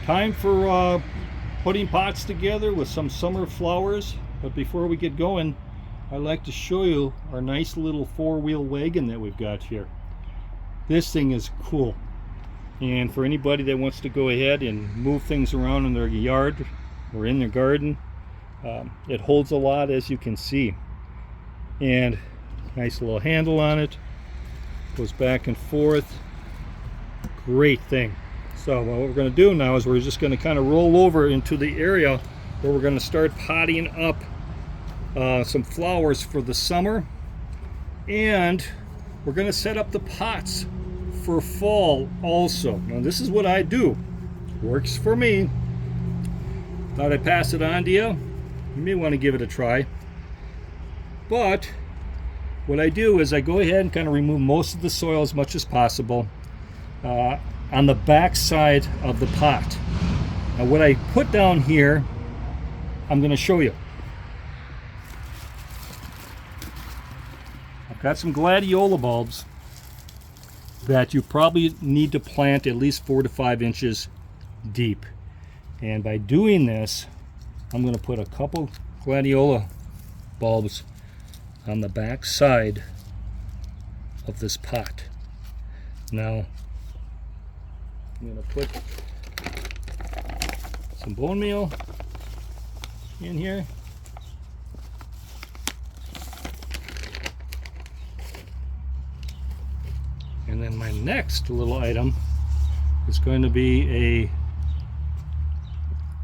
Time for putting pots together with some summer flowers. But before we get going, I'd like to show you our nice little four-wheel wagon that we've got here. This thing is cool. And for anybody that wants to go ahead and move things around in their yard or in their garden, it holds a lot, as you can see. And nice little handle on it. Goes back and forth. Great thing. So what we're going to do now is we're just going to kind of roll over into the area where we're going to start potting up some flowers for the summer, and we're going to set up the pots for fall also. Now this is what I do. Works for me. Thought I'd pass it on to you. You may want to give it a try. But what I do is I go ahead and kind of remove most of the soil as much as possible on the back side of the pot. Now what I put down here, I'm going to show you. I've got some gladiola bulbs that you probably need to plant at least 4 to 5 inches deep. And by doing this, I'm going to put a couple gladiola bulbs on the back side of this pot. Now I'm going to put some bone meal in here. And then my next little item is going to be a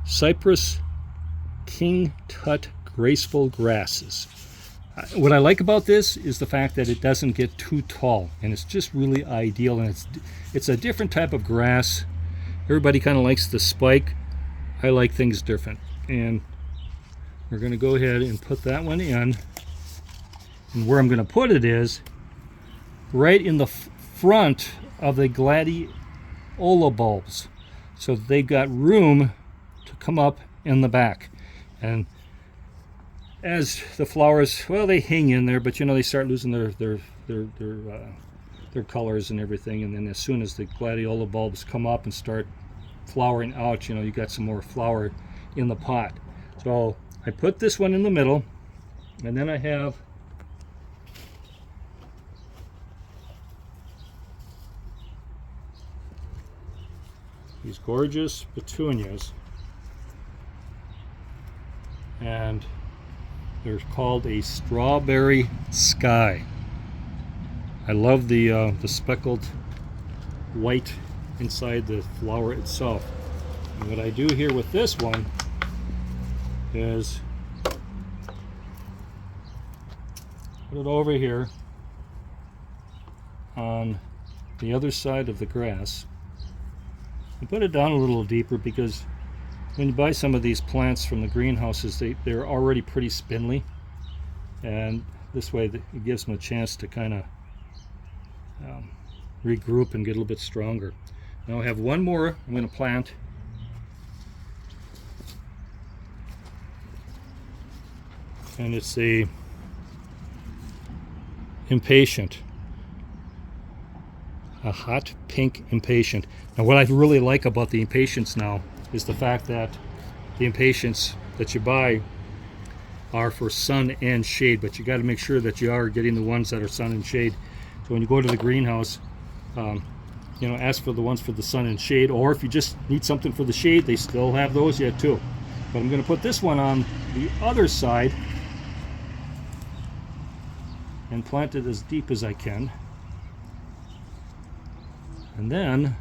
Cypress King Tut Graceful Grasses. What I like about this is the fact that it doesn't get too tall, and it's just really ideal. And it's a different type of grass. Everybody kind of likes the spike. I like things different, and we're going to go ahead and put that one in. And where I'm going to put it is right in the front of the gladiola bulbs, so they've got room to come up in the back. And as the flowers, well, they hang in there, but you know, they start losing their colors and everything. And then as soon as the gladiola bulbs come up and start flowering out, you know, you got some more flower in the pot. So I put this one in the middle, and then I have these gorgeous petunias, and they're called a Strawberry Sky. I love the speckled white inside the flower itself. And what I do here with this one is put it over here on the other side of the grass and put it down a little deeper, because when you buy some of these plants from the greenhouses, they're already pretty spindly, and this way it gives them a chance to kind of regroup and get a little bit stronger. Now I have one more I'm going to plant, and it's a impatient, a hot pink impatient. Now what I really like about the impatiens now is the fact that the impatiens that you buy are for sun and shade, but you got to make sure that you are getting the ones that are sun and shade. So when you go to the greenhouse, you know, ask for the ones for the sun and shade, or if you just need something for the shade, they still have those yet too. But I'm going to put this one on the other side and plant it as deep as I can. And then,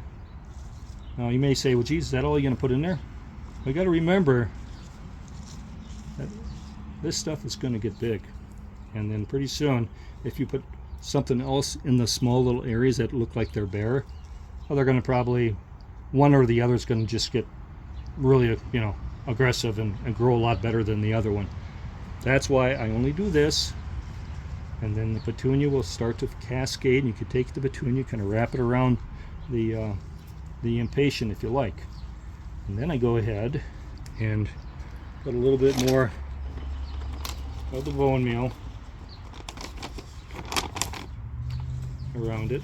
now you may say, well, geez, is that all you're going to put in there? We got to remember that this stuff is going to get big, and then pretty soon, if you put something else in the small little areas that look like they're bare, well, they're going to probably, one or the other is going to just get really, you know, aggressive and grow a lot better than the other one. That's why I only do this, and then the petunia will start to cascade, and you can take the petunia, kind of wrap it around the impatient if you like. And then I go ahead and put a little bit more of the bone meal around it.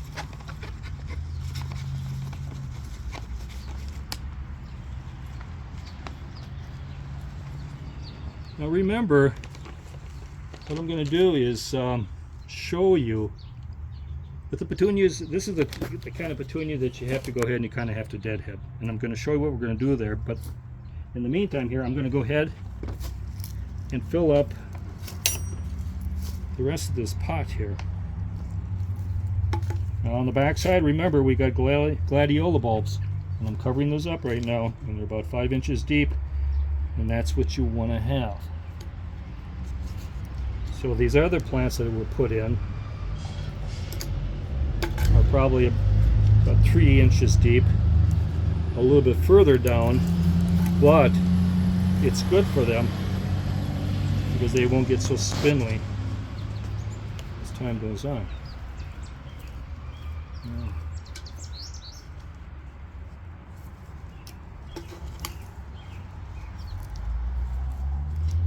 Now remember, what I'm going to do is show you with the petunias. This is the kind of petunia that you have to go ahead and you kind of have to deadhead. And I'm going to show you what we're going to do there. But in the meantime here, I'm going to go ahead and fill up the rest of this pot here. Now on the back side, remember we got gladiola bulbs. And I'm covering those up right now. And they're about 5 inches deep. And that's what you want to have. So these other plants that were put in are probably about 3 inches deep, a little bit further down, but it's good for them because they won't get so spindly as time goes on. Now,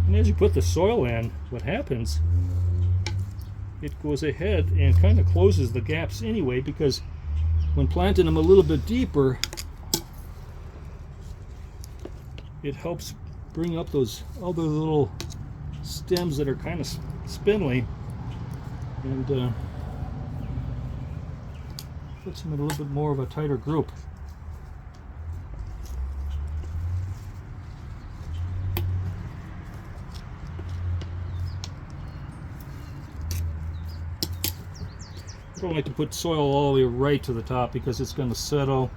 and as you put the soil in, what happens, it goes ahead and kind of closes the gaps anyway, because when planting them a little bit deeper, it helps bring up those other little stems that are kind of spindly, and puts them in a little bit more of a tighter group. I don't like to put soil all the way right to the top because it's going to settle,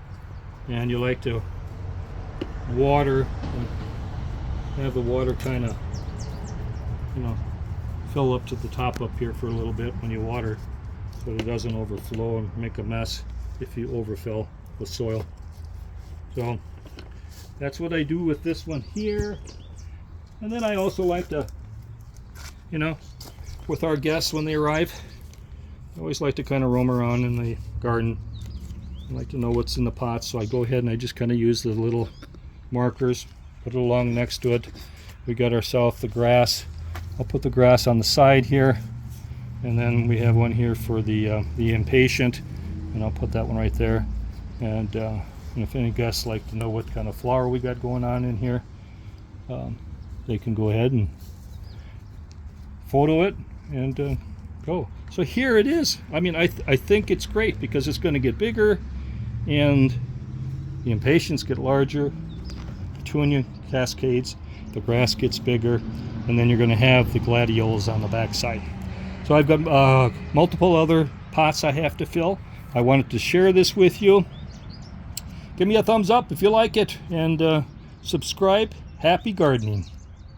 and you like to water and have the water kind of, fill up to the top up here for a little bit when you water, so it doesn't overflow and make a mess if you overfill with soil. So that's what I do with this one here. And then I also like to, with our guests when they arrive, I always like to kind of roam around in the garden. I like to know what's in the pots, so I go ahead and I just kind of use the little markers, put it along next to it. We got ourselves the grass. I'll put the grass on the side here, and then we have one here for the impatient, and I'll put that one right there. And if any guests like to know what kind of flower we got going on in here, they can go ahead and photo it and go. So here it is. I mean, I think it's great because it's going to get bigger, and the impatiens get larger, petunia cascades, the grass gets bigger, and then you're going to have the gladiolas on the back side. So I've got multiple other pots I have to fill. I wanted to share this with you. Give me a thumbs up if you like it, and subscribe. Happy gardening.